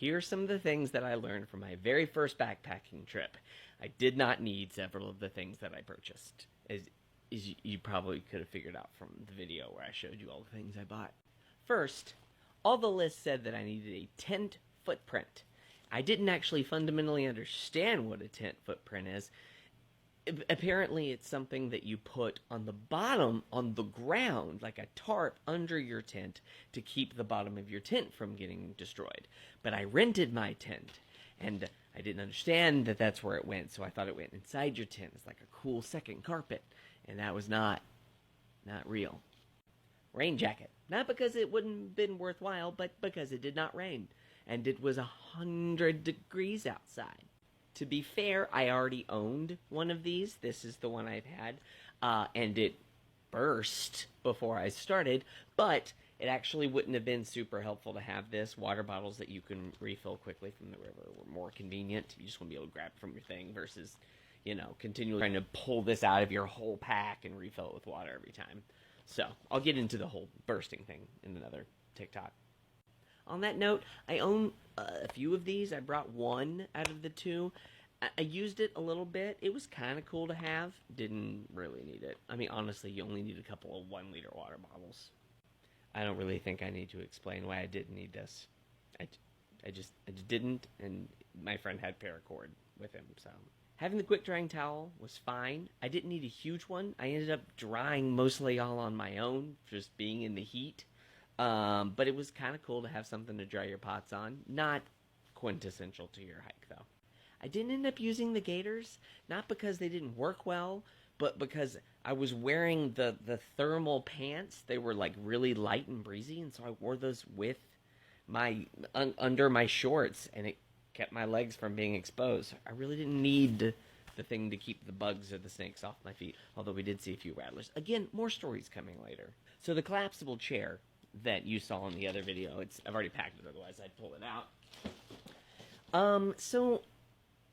Here are some of the things that I learned from my very first backpacking trip. I did not need several of the things that I purchased, as you probably could have figured out from the video where I showed you all the things I bought. First, all the list said that I needed a tent footprint. I didn't actually fundamentally understand what a tent footprint is. Apparently, it's something that you put on the bottom, on the ground, like a tarp under your tent to keep the bottom of your tent from getting destroyed. But I rented my tent, and I didn't understand that that's where it went, so I thought it went inside your tent. It's like a cool second carpet, and that was not real. Rain jacket. Not because it wouldn't have been worthwhile, but because it did not rain, and it was 100 degrees outside. To be fair, I already owned one of these. This is the one I've had, and it burst before I started, but it actually wouldn't have been super helpful to have this. Water bottles that you can refill quickly from the river were more convenient. You just want to be able to grab it from your thing versus, continually trying to pull this out of your whole pack and refill it with water every time. So, I'll get into the whole bursting thing in another TikTok. On that note, I own a few of these. I brought one out of the two. I used it a little bit. It was kind of cool to have. Didn't really need it. I mean, honestly, you only need a couple of 1-liter water bottles. I don't really think I need to explain why I didn't need this. I just didn't, and my friend had paracord with him, so. Having the quick drying towel was fine. I didn't need a huge one. I ended up drying mostly all on my own, just being in the heat. But it was kind of cool to have something to dry your pots on. Not quintessential to your hike, though. I didn't end up using the gaiters, not because they didn't work well, but because I was wearing the thermal pants. They were like really light and breezy, and so I wore those with my under my shorts, and it kept my legs from being exposed. I really didn't need the thing to keep the bugs or the snakes off my feet, although we did see a few rattlers. Again, more stories coming later. So the collapsible chair that you saw in the other video, I've already packed it, otherwise I'd pull it out. So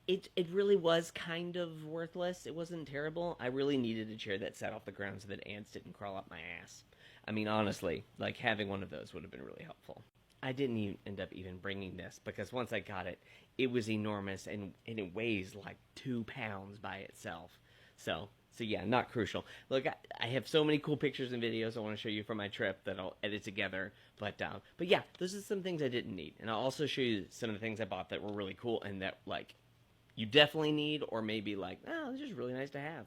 it really was kind of worthless. It wasn't terrible. I really needed a chair that sat off the ground so that ants didn't crawl up my ass. I mean, honestly, like having one of those would have been really helpful. I didn't even end up bringing this because once I got it, it was enormous and it weighs like 2 pounds by itself. So yeah, not crucial. Look, I have so many cool pictures and videos I want to show you from my trip that I'll edit together. But yeah, those are some things I didn't need. And I'll also show you some of the things I bought that were really cool and that, like, you definitely need, or maybe like, oh, it's just really nice to have.